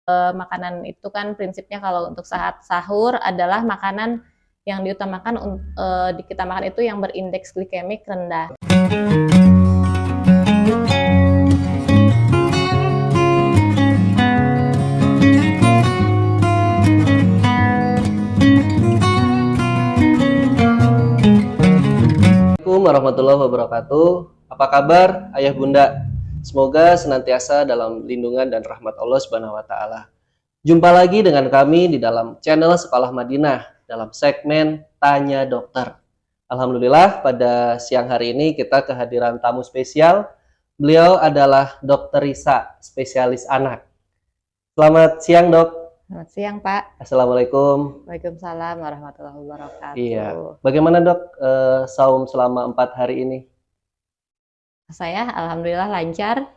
Makanan itu kan prinsipnya kalau untuk saat sahur adalah makanan yang diutamakan kita makan itu yang berindeks glikemik rendah. Assalamualaikum warahmatullahi wabarakatuh. Apa kabar ayah bunda? Semoga senantiasa dalam lindungan dan rahmat Allah Subhanahu wa taala. Jumpa lagi dengan kami di dalam channel Sekolah Madinah dalam segmen Tanya Dokter. Alhamdulillah pada siang hari ini kita kehadiran tamu spesial. Beliau adalah Dr. Risa, spesialis anak. Selamat siang, Dok. Selamat siang, Pak. Assalamualaikum. Waalaikumsalam warahmatullahi wabarakatuh. Iya. Bagaimana, Dok, saum selama 4 hari ini? Saya alhamdulillah lancar.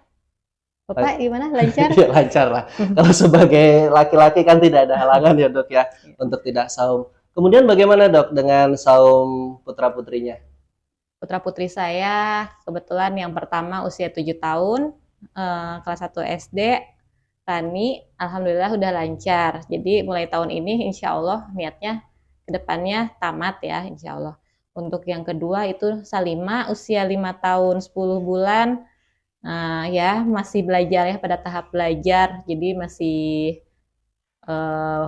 Bapak gimana? Lancar? Ya, lancar lah. Kalau sebagai laki-laki kan tidak ada halangan ya, Dok ya, untuk tidak saum. Kemudian bagaimana, Dok, dengan saum putra-putrinya? Putra-putri saya kebetulan yang pertama usia 7 tahun, kelas 1 SD, Tani, alhamdulillah udah lancar. Jadi mulai tahun ini insya Allah niatnya ke depannya tamat ya, insya Allah. Untuk yang kedua itu Salima, usia 5 tahun 10 bulan. Nah, ya masih belajar ya, pada tahap belajar. Jadi masih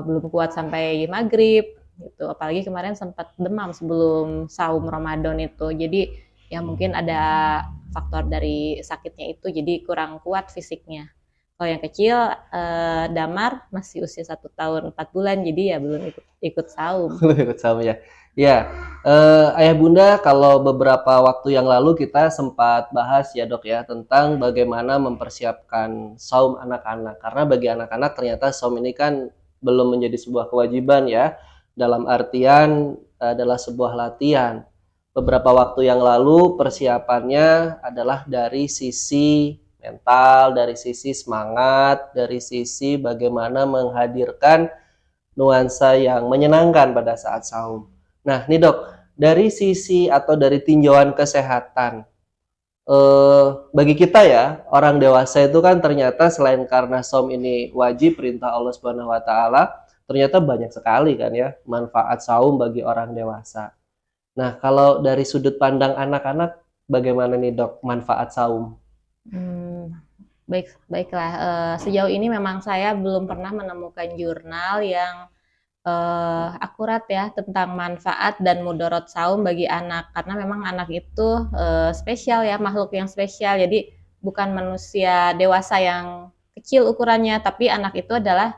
belum kuat sampai maghrib gitu. Apalagi kemarin sempat demam sebelum saum Ramadan itu. Jadi ya mungkin ada faktor dari sakitnya itu, jadi kurang kuat fisiknya. Kalau yang kecil, Damar masih usia 1 tahun 4 bulan, jadi ya belum ikut saum. Belum ikut saum ya. Ya, ayah bunda, kalau beberapa waktu yang lalu kita sempat bahas ya, Dok ya, tentang bagaimana mempersiapkan saum anak-anak. Karena bagi anak-anak ternyata saum ini kan belum menjadi sebuah kewajiban ya, dalam artian adalah sebuah latihan. Beberapa waktu yang lalu persiapannya adalah dari sisi mental, dari sisi semangat, dari sisi bagaimana menghadirkan nuansa yang menyenangkan pada saat saum. Nah, nih Dok, dari sisi atau dari tinjauan kesehatan, bagi kita ya, orang dewasa itu kan ternyata selain karena saum ini wajib perintah Allah Subhanahu wa taala, ternyata banyak sekali kan ya manfaat saum bagi orang dewasa. Nah, kalau dari sudut pandang anak-anak, bagaimana nih Dok manfaat saum? Baiklah. Sejauh ini memang saya belum pernah menemukan jurnal yang akurat ya tentang manfaat dan mudarat saum bagi anak, karena memang anak itu spesial ya, makhluk yang spesial. Jadi bukan manusia dewasa yang kecil ukurannya, tapi anak itu adalah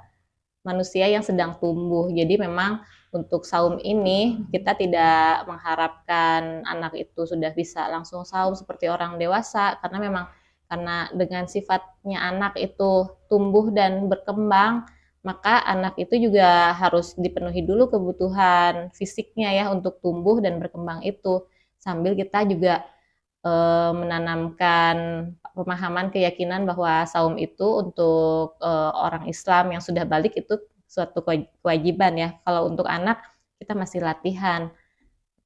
manusia yang sedang tumbuh. Jadi memang untuk saum ini kita tidak mengharapkan anak itu sudah bisa langsung saum seperti orang dewasa, karena memang karena dengan sifatnya anak itu tumbuh dan berkembang, maka anak itu juga harus dipenuhi dulu kebutuhan fisiknya ya untuk tumbuh dan berkembang itu. Sambil kita juga menanamkan pemahaman keyakinan bahwa saum itu untuk orang Islam yang sudah balik itu suatu kewajiban ya. Kalau untuk anak kita masih latihan.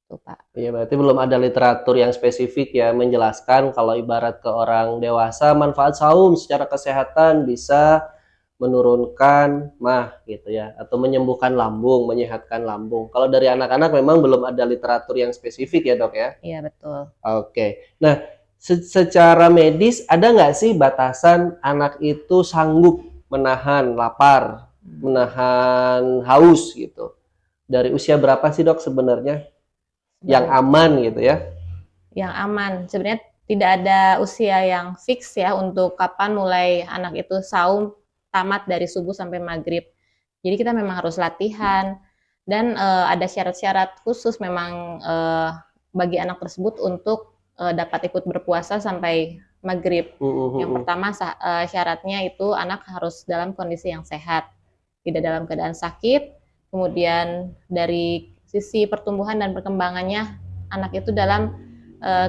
Pak. Iya, berarti belum ada literatur yang spesifik ya menjelaskan kalau ibarat ke orang dewasa manfaat saum secara kesehatan bisa menurunkan mah gitu ya, atau menyembuhkan lambung, menyehatkan lambung. Kalau dari anak-anak memang belum ada literatur yang spesifik ya, Dok ya? Iya, betul. Oke. Nah, secara medis ada nggak sih batasan anak itu sanggup menahan lapar, menahan haus gitu? Dari usia berapa sih, Dok, sebenarnya? Yang aman gitu ya? Yang aman. Sebenarnya tidak ada usia yang fix ya untuk kapan mulai anak itu saum tamat dari subuh sampai maghrib. Jadi kita memang harus latihan dan ada syarat-syarat khusus memang bagi anak tersebut untuk dapat ikut berpuasa sampai maghrib. Yang pertama syaratnya itu anak harus dalam kondisi yang sehat, tidak dalam keadaan sakit. Kemudian dari sisi pertumbuhan dan perkembangannya, anak itu dalam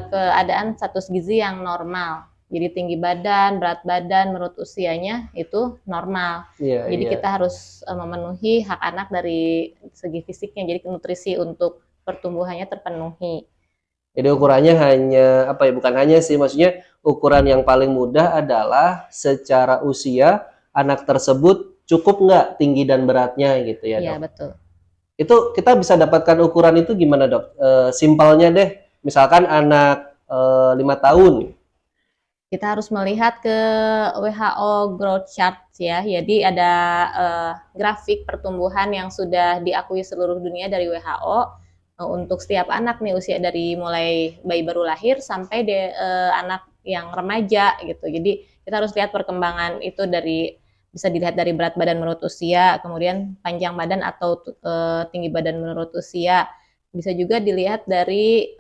keadaan status gizi yang normal. Jadi tinggi badan, berat badan menurut usianya itu normal. Jadi kita harus memenuhi hak anak dari segi fisiknya. Jadi nutrisi untuk pertumbuhannya terpenuhi. Jadi ukurannya hanya apa ya? Bukan hanya sih, maksudnya ukuran yang paling mudah adalah secara usia anak tersebut cukup nggak tinggi dan beratnya gitu ya Iya, dok. betul. Itu kita bisa dapatkan ukuran itu gimana dok? Simpelnya deh, misalkan anak 5 tahun. Kita harus melihat ke WHO Growth Chart ya. Jadi ada grafik pertumbuhan yang sudah diakui seluruh dunia dari WHO untuk setiap anak nih usia dari mulai bayi baru lahir sampai anak yang remaja gitu. Jadi kita harus lihat perkembangan itu dari bisa dilihat dari berat badan menurut usia, kemudian panjang badan atau tinggi badan menurut usia. Bisa juga dilihat dari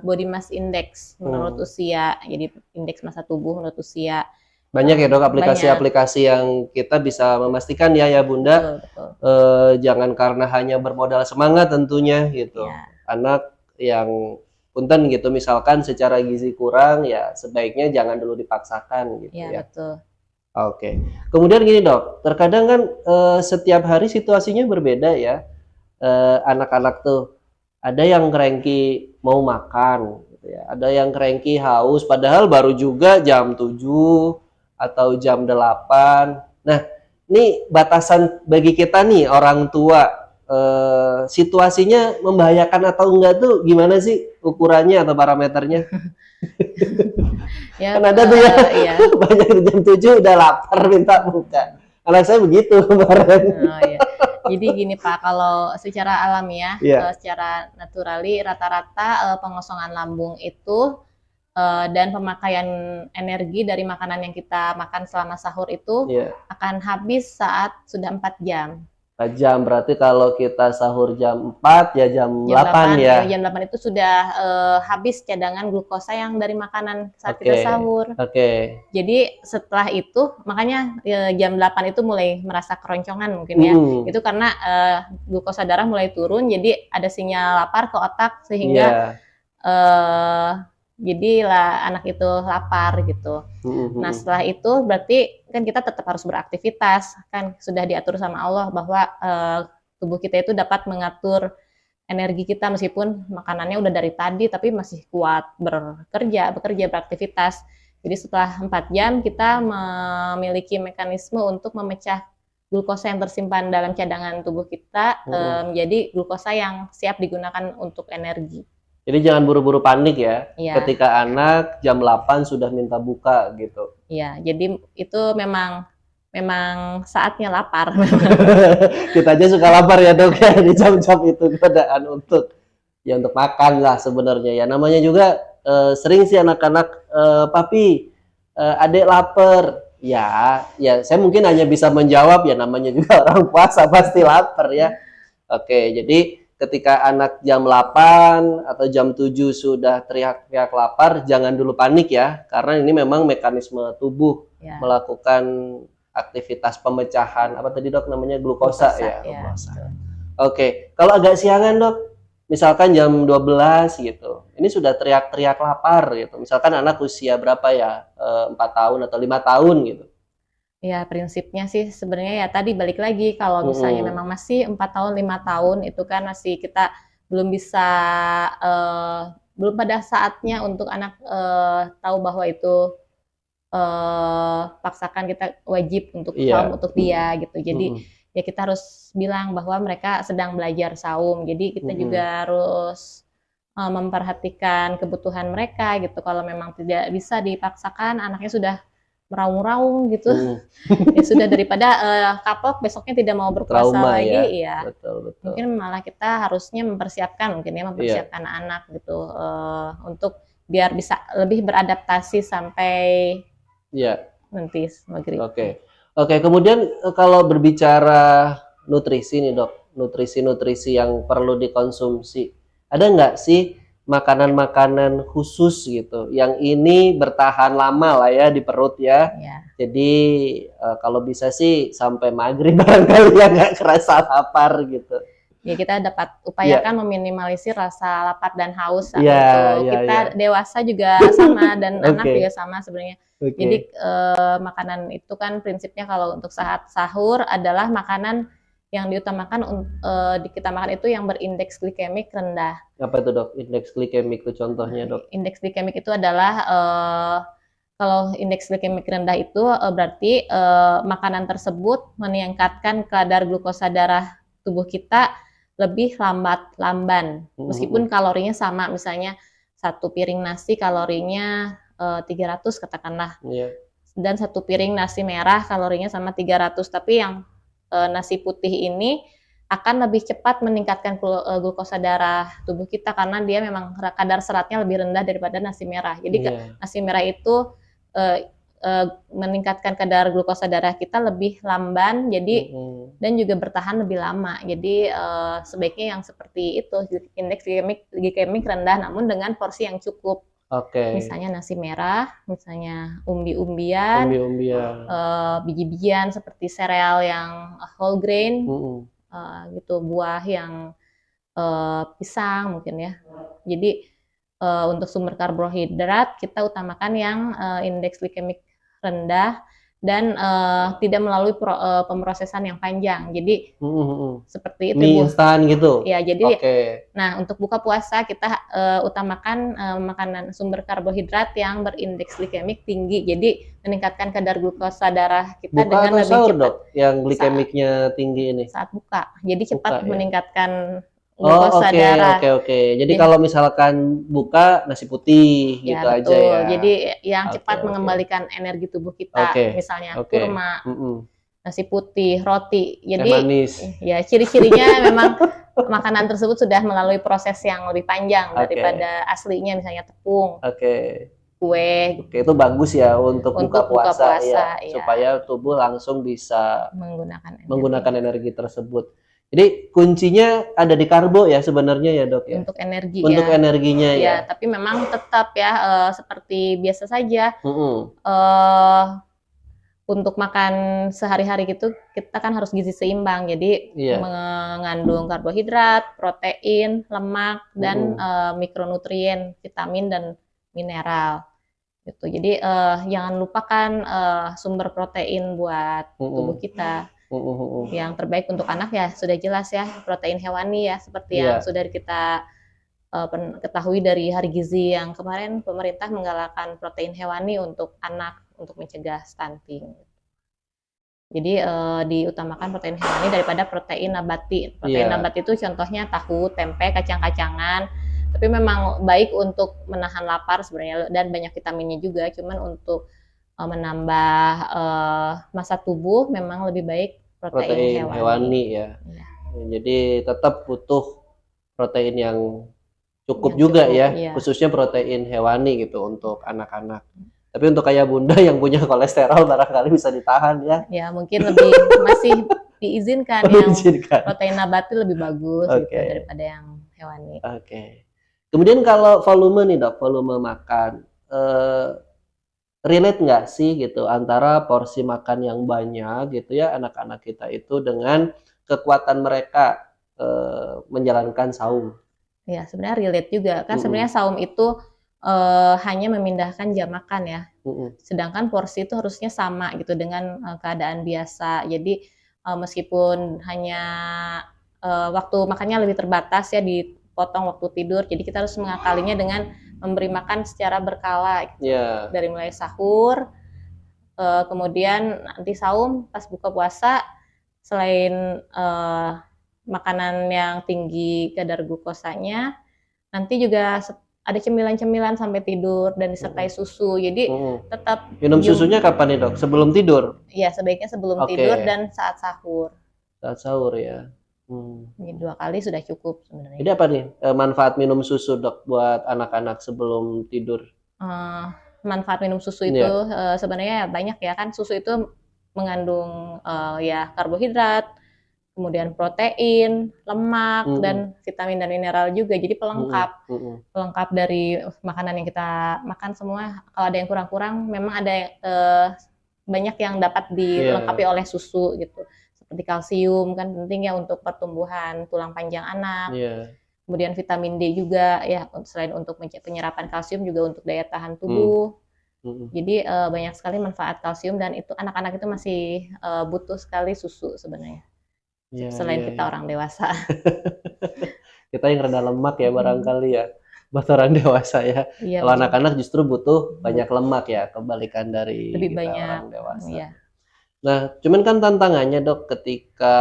body mass index menurut usia, jadi indeks massa tubuh menurut usia. Banyak ya dok Banyak. aplikasi-aplikasi yang kita bisa memastikan ya Bunda. Betul, betul. Jangan karena hanya bermodal semangat tentunya gitu. Ya. Anak yang punten gitu misalkan secara gizi kurang ya sebaiknya jangan dulu dipaksakan gitu Ya, ya. betul. Oke. Kemudian gini dok, terkadang kan setiap hari situasinya berbeda ya. Anak-anak tuh ada yang cranky mau makan gitu ya. Ada yang cranky haus padahal baru juga jam 7 atau jam 8. Nah, ini batasan bagi kita nih orang tua, situasinya membahayakan atau enggak tuh gimana sih ukurannya atau parameternya? Ya, Kan ada tuh ya, iya. banyak jam 7 udah lapar minta buka. Anak saya begitu kemarin. Oh, iya. Jadi gini Pak, kalau secara alamiah, secara naturali rata-rata pengosongan lambung itu dan pemakaian energi dari makanan yang kita makan selama sahur itu akan habis saat sudah 4 jam. 4 jam berarti kalau kita sahur jam 4 ya jam 8 ya. Jam 8 itu sudah habis cadangan glukosa yang dari makanan saat kita sahur. Jadi setelah itu makanya jam 8 itu mulai merasa keroncongan mungkin ya. Itu karena glukosa darah mulai turun jadi ada sinyal lapar ke otak sehingga jadilah anak itu lapar gitu. Nah setelah itu berarti kan kita tetap harus beraktivitas, kan sudah diatur sama Allah bahwa tubuh kita itu dapat mengatur energi kita meskipun makanannya udah dari tadi tapi masih kuat bekerja beraktivitas. Jadi setelah 4 jam kita memiliki mekanisme untuk memecah glukosa yang tersimpan dalam cadangan tubuh kita menjadi glukosa yang siap digunakan untuk energi. Jadi jangan buru-buru panik ya, ketika anak jam 8 sudah minta buka gitu. Iya, jadi itu memang saatnya lapar. Kita aja suka lapar ya dok ya di jam-jam itu godaan untuk makan lah sebenarnya ya. Namanya juga sering sih anak-anak papi, adek lapar. Ya saya mungkin hanya bisa menjawab ya namanya juga orang puasa pasti lapar ya. Oke, jadi ketika anak jam 8 atau jam 7 sudah teriak-teriak lapar, jangan dulu panik ya, karena ini memang mekanisme tubuh melakukan aktivitas pemecahan, apa tadi dok namanya glukosa ya. Glukosa. Oke, kalau agak siangan dok, misalkan jam 12 gitu, ini sudah teriak-teriak lapar gitu, misalkan anak usia berapa ya, 4 tahun atau 5 tahun gitu. Ya prinsipnya sih sebenarnya ya tadi balik lagi kalau misalnya memang masih 4 tahun 5 tahun itu kan masih kita belum bisa belum pada saatnya untuk anak tahu bahwa itu paksakan kita wajib untuk saum untuk dia gitu. Jadi ya kita harus bilang bahwa mereka sedang belajar saum. Jadi kita juga harus memperhatikan kebutuhan mereka gitu. Kalau memang tidak bisa dipaksakan anaknya sudah meraung-raung gitu, ya sudah daripada kapok besoknya tidak mau berpuasa lagi, ya. Betul. Mungkin malah kita harusnya mempersiapkan anak gitu untuk biar bisa lebih beradaptasi sampai nanti maghrib. Oke. Kemudian kalau berbicara nutrisi nih dok, nutrisi yang perlu dikonsumsi, ada nggak sih makanan-makanan khusus gitu yang ini bertahan lama lah ya di perut ya. Jadi kalau bisa sih sampai maghrib barangkali ya nggak kerasa lapar gitu. Ya kita dapat upayakan meminimalisir rasa lapar dan haus kita dewasa juga sama dan anak juga sama sebenarnya. Jadi makanan itu kan prinsipnya kalau untuk saat sahur adalah makanan yang diutamakan kita makan itu yang berindeks glikemik rendah. Apa itu dok? Indeks glikemik itu contohnya dok? Indeks glikemik itu adalah Kalau indeks glikemik rendah itu berarti makanan tersebut meningkatkan kadar glukosa darah tubuh kita lebih lamban. Meskipun kalorinya sama, misalnya satu piring nasi kalorinya 300 katakanlah. Iya. Dan satu piring nasi merah kalorinya sama 300, tapi yang nasi putih ini akan lebih cepat meningkatkan glukosa darah tubuh kita karena dia memang kadar seratnya lebih rendah daripada nasi merah. Jadi nasi merah itu meningkatkan kadar glukosa darah kita lebih lamban, jadi dan juga bertahan lebih lama. Jadi sebaiknya yang seperti itu, indeks glikemik rendah namun dengan porsi yang cukup. Misalnya nasi merah, misalnya umbi-umbian, biji-bijian seperti sereal yang whole grain, gitu, buah yang pisang mungkin ya. Jadi untuk sumber karbohidrat kita utamakan yang indeks glikemik rendah dan tidak melalui pemrosesan yang panjang. Jadi seperti itu, mie instan gitu. Ya, jadi nah untuk buka puasa kita utamakan makanan sumber karbohidrat yang berindeks glikemik tinggi. Jadi meningkatkan kadar glukosa darah kita buka dengan lebih sahur, cepat. Dok, yang glikemiknya tinggi ini? Saat buka. Jadi cepat meningkatkan glukosa darah. Jadi kalau misalkan buka nasi putih gitu betul. aja ya. Jadi yang cepat mengembalikan energi tubuh kita, misalnya kurma, nasi putih, roti. Jadi manis. Ya ciri-cirinya memang makanan tersebut sudah melalui proses yang lebih panjang daripada aslinya, misalnya tepung. Kue. Itu bagus ya untuk buka puasa ya, ya, supaya tubuh langsung bisa menggunakan energi tersebut. Jadi kuncinya ada di karbo ya sebenarnya ya, Dok ya. Untuk energi untuk energinya ya. Tapi memang tetap ya seperti biasa saja. Untuk makan sehari-hari gitu kita kan harus gizi seimbang. Jadi mengandung karbohidrat, protein, lemak dan mikronutrien, vitamin dan mineral. Gitu. Jadi jangan lupakan sumber protein buat tubuh kita. Yang terbaik untuk anak ya sudah jelas ya protein hewani ya, seperti yang sudah kita ketahui dari hari gizi yang kemarin pemerintah menggalakkan protein hewani untuk anak untuk mencegah stunting. Jadi diutamakan protein hewani daripada protein nabati. Protein nabati itu contohnya tahu, tempe, kacang-kacangan. Tapi memang baik untuk menahan lapar sebenarnya dan banyak vitaminnya juga. Cuman untuk menambah massa tubuh memang lebih baik protein hewani ya. Jadi tetap butuh protein yang cukup juga ya, khususnya protein hewani gitu untuk anak-anak. Tapi untuk Ayah Bunda yang punya kolesterol barangkali bisa ditahan ya. Ya mungkin lebih masih diizinkan yang protein nabati lebih bagus gitu daripada yang hewani. Kemudian kalau volume nih, Dok, volume makan relate nggak sih gitu antara porsi makan yang banyak gitu ya anak-anak kita itu dengan kekuatan mereka menjalankan saum? Ya sebenarnya relate juga kan. Sebenarnya saum itu hanya memindahkan jam makan ya. Sedangkan porsi itu harusnya sama gitu dengan keadaan biasa. Jadi meskipun hanya waktu makannya lebih terbatas ya, dipotong waktu tidur. Jadi kita harus mengakalinya dengan memberi makan secara berkala gitu. Dari mulai sahur, kemudian nanti saum, pas buka puasa, selain makanan yang tinggi kadar glukosanya, nanti juga ada cemilan-cemilan sampai tidur dan disertai susu. Jadi tetap minum susunya kapan nih, Dok? Sebelum tidur? Iya, sebaiknya sebelum tidur dan saat sahur. Saat sahur ya. Ini 2 kali sudah cukup sebenarnya. Jadi apa nih manfaat minum susu, Dok, buat anak-anak sebelum tidur? Manfaat minum susu itu sebenarnya banyak ya kan. Susu itu mengandung ya karbohidrat, kemudian protein, lemak dan vitamin dan mineral juga. Jadi pelengkap dari makanan yang kita makan semua. Kalau ada yang kurang-kurang, memang ada banyak yang dapat dilengkapi oleh susu gitu. Seperti kalsium kan penting ya untuk pertumbuhan tulang panjang anak. Kemudian vitamin D juga ya, selain untuk penyerapan kalsium juga untuk daya tahan tubuh. Jadi banyak sekali manfaat kalsium dan itu anak-anak itu masih butuh sekali susu sebenarnya. Selain kita orang dewasa. Kita yang rendah lemak ya barangkali ya. buat orang dewasa ya. Iya Kalau betul. anak-anak justru butuh banyak lemak ya, kebalikan dari Lebih kita banyak. orang dewasa. Iya. Nah, cuman kan tantangannya dok ketika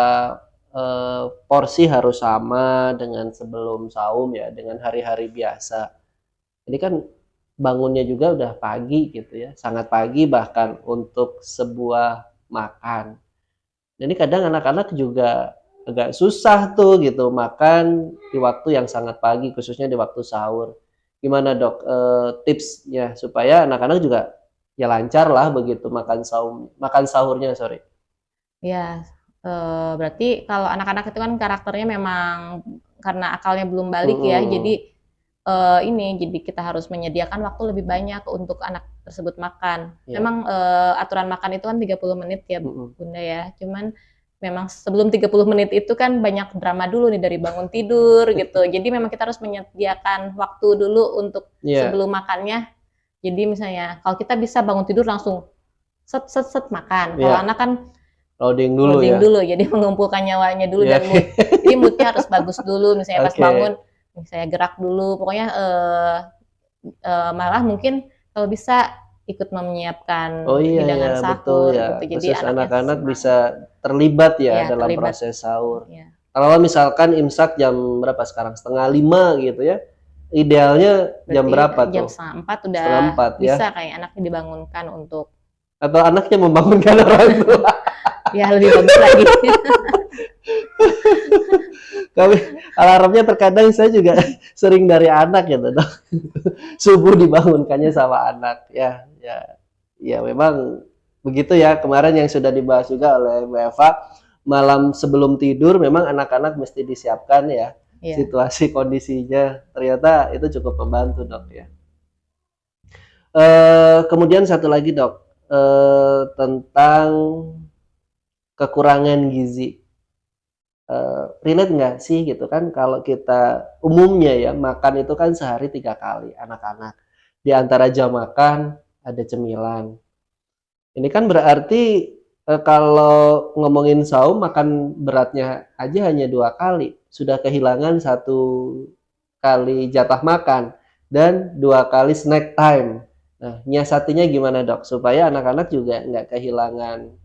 porsi harus sama dengan sebelum saum ya, dengan hari-hari biasa. Ini kan bangunnya juga udah pagi gitu ya, sangat pagi bahkan untuk sebuah makan. Jadi kadang anak-anak juga agak susah tuh gitu makan di waktu yang sangat pagi, khususnya di waktu sahur. Gimana dok tipsnya supaya anak-anak juga ya lancar lah begitu makan sahurnya sorry. Ya, berarti kalau anak-anak itu kan karakternya memang karena akalnya belum balik ya, Mm-mm. jadi jadi kita harus menyediakan waktu lebih banyak untuk anak tersebut makan. Ya. Memang aturan makan itu kan 30 menit ya Mm-mm. Bunda ya. Cuman memang sebelum 30 menit itu kan banyak drama dulu nih dari bangun tidur gitu. Jadi memang kita harus menyediakan waktu dulu untuk Iya, sebelum makannya. Jadi misalnya kalau kita bisa bangun tidur langsung set set set makan. Kalau iya. anak kan Loading dulu loading ya. dulu, jadi mengumpulkan nyawanya dulu Iya. dan mood. Jadi moodnya harus bagus dulu, misalnya pas bangun, Oke. misalnya gerak dulu, pokoknya malah mungkin kalau bisa ikut menyiapkan Oh iya ya, hidangan betul sahur ya. gitu, jadi Khusus anaknya anak-anak bisa semangat. terlibat ya Ya dalam terlibat. proses sahur. Ya, Kalau misalkan imsak jam berapa sekarang? Setengah lima gitu ya. Idealnya jam berarti berapa jam tuh? 4 udah Setengah empat ya. bisa kayak anaknya dibangunkan untuk Atau anaknya membangunkan orang tua. ya lebih bagus lagi. Kami alarmnya terkadang saya juga sering dari anak gitu dok. Subuh dibangunkannya sama anak ya, ya, ya memang begitu ya. Kemarin yang sudah dibahas juga oleh Mbak Eva, malam sebelum tidur memang anak-anak mesti disiapkan ya Ya. situasi kondisinya. Ternyata itu cukup membantu dok ya. Kemudian satu lagi dok, tentang kekurangan gizi. Relate nggak sih gitu kan kalau kita umumnya ya makan itu kan sehari 3 kali anak-anak. Di antara jam makan ada cemilan. Ini kan berarti kalau ngomongin saum makan beratnya aja hanya 2 kali. Sudah kehilangan 1 kali jatah makan dan 2 kali snack time. Nah, nyiasatinya gimana dok? Supaya anak-anak juga nggak kehilangan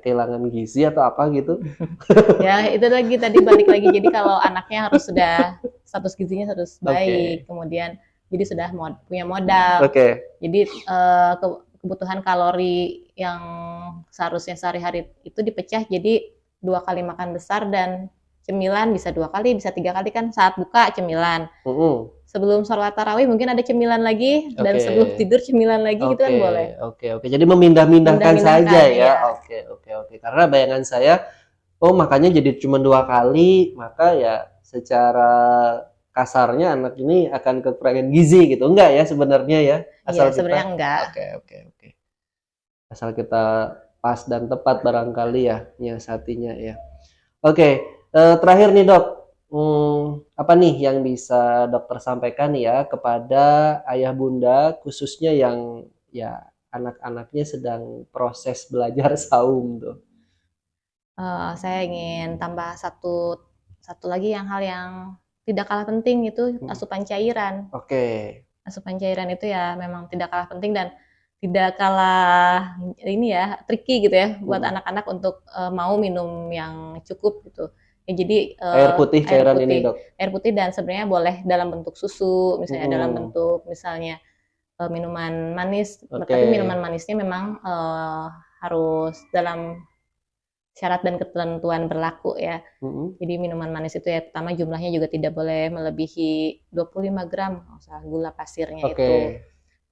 kehilangan gizi atau apa gitu. Ya itu lagi tadi balik lagi, jadi kalau anaknya harus sudah status gizinya harus baik, Oke. kemudian jadi sudah punya modal, Oke. jadi kebutuhan kalori yang seharusnya sehari-hari itu dipecah jadi 2 kali makan besar, dan cemilan bisa 2 kali, bisa 3 kali kan, saat buka cemilan, sebelum sholat tarawih mungkin ada cemilan lagi, dan sebelum Oke. tidur cemilan lagi, gitu kan boleh. Oke. Jadi memindah-mindahkan saja Memindah-mindahkan, ya. iya. Oke. Karena bayangan saya, oh makannya jadi cuma 2 kali, maka ya secara kasarnya anak ini akan kekurangan gizi gitu. Enggak ya sebenarnya ya. Iya, Asal sebenarnya kita, enggak. oke. Asal kita pas dan tepat barangkali ya nyiasatinya ya. Oke, terakhir nih dok, apa nih yang bisa dokter sampaikan ya kepada ayah bunda khususnya yang ya anak-anaknya sedang proses belajar saum tuh. Saya ingin tambah satu satu lagi hal yang tidak kalah penting, itu asupan cairan. Oke. Asupan cairan itu ya memang tidak kalah penting dan tidak kalah ini ya, tricky gitu ya buat anak-anak untuk mau minum yang cukup gitu. Ya jadi Air putih cairan ini dok. air putih, dan sebenarnya boleh dalam bentuk susu, misalnya dalam bentuk misalnya minuman manis, tapi minuman manisnya memang harus dalam syarat dan ketentuan berlaku ya. Jadi minuman manis itu ya pertama jumlahnya juga tidak boleh melebihi 25 gram gula pasirnya itu.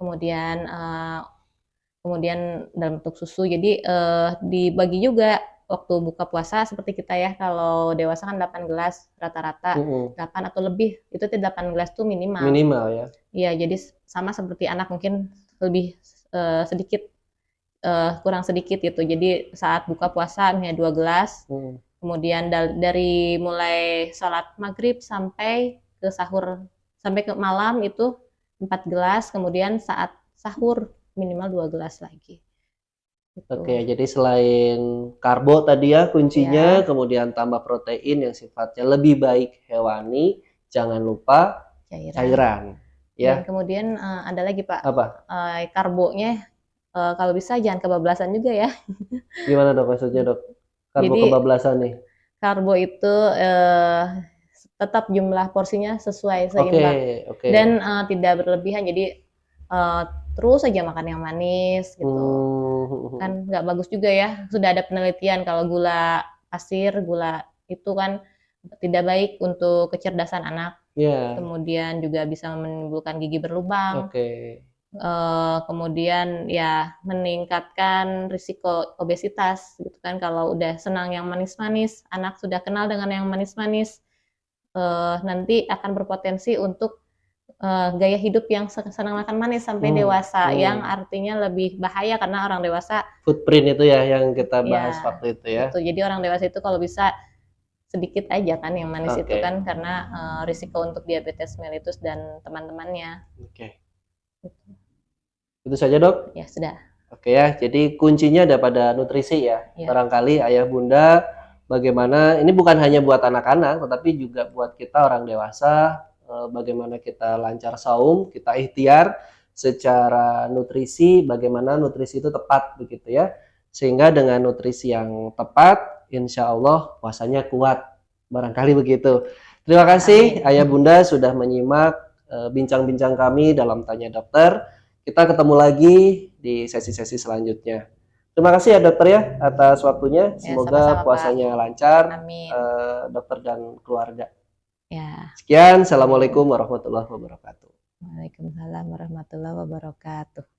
Kemudian dalam bentuk susu. Jadi dibagi juga waktu buka puasa seperti kita ya. Kalau dewasa kan 8 gelas rata-rata, 8 atau lebih. Itu 8 gelas tuh minimal. Minimal ya. Iya, jadi sama seperti anak mungkin lebih sedikit kurang sedikit gitu. Jadi saat buka puasa misalnya 2 gelas, kemudian dari mulai sholat maghrib sampai ke sahur, sampai ke malam itu 4 gelas, kemudian saat sahur minimal 2 gelas lagi. Gitu. Oke, jadi selain karbo tadi ya kuncinya, kemudian tambah protein yang sifatnya lebih baik hewani, jangan lupa Cairan. cairan. Dan Ya, kemudian ada lagi Pak, apa? karbonya kalau bisa jangan kebablasan juga ya. Gimana dok maksudnya dok? Karbo Jadi kebablasan nih. karbo itu tetap jumlah porsinya sesuai Oke, seimbang oke. dan tidak berlebihan. Jadi terus saja makan yang manis gitu. Kan nggak bagus juga ya. Sudah ada penelitian kalau gula pasir, gula itu kan tidak baik untuk kecerdasan anak. Ya, Kemudian juga bisa menimbulkan gigi berlubang. oke. Kemudian ya meningkatkan risiko obesitas gitu kan. Kalau udah senang yang manis-manis, anak sudah kenal dengan yang manis-manis, nanti akan berpotensi untuk gaya hidup yang senang makan manis sampai dewasa, yang artinya lebih bahaya karena orang dewasa Footprint itu ya yang kita ya bahas waktu itu ya. itu. Jadi orang dewasa itu kalau bisa sedikit aja kan yang manis itu Oke. kan karena risiko untuk diabetes mellitus dan teman-temannya. Oke. Itu saja dok. Ya sudah. Oke ya, jadi kuncinya ada pada nutrisi ya. Ya. Barangkali ayah bunda bagaimana, ini bukan hanya buat anak-anak, tetapi juga buat kita orang dewasa, bagaimana kita lancar saum, kita ikhtiar secara nutrisi, bagaimana nutrisi itu tepat begitu ya. Sehingga dengan nutrisi yang tepat, insya Allah puasanya kuat. Barangkali begitu. Terima kasih ayah bunda sudah menyimak bincang-bincang kami dalam Tanya Dokter. Kita ketemu lagi di sesi-sesi selanjutnya. Terima kasih ya dokter ya atas waktunya. Semoga sama-sama, puasanya lancar, Amin. Dokter dan keluarga. Ya. Sekian, assalamualaikum warahmatullahi wabarakatuh. Waalaikumsalam warahmatullahi wabarakatuh.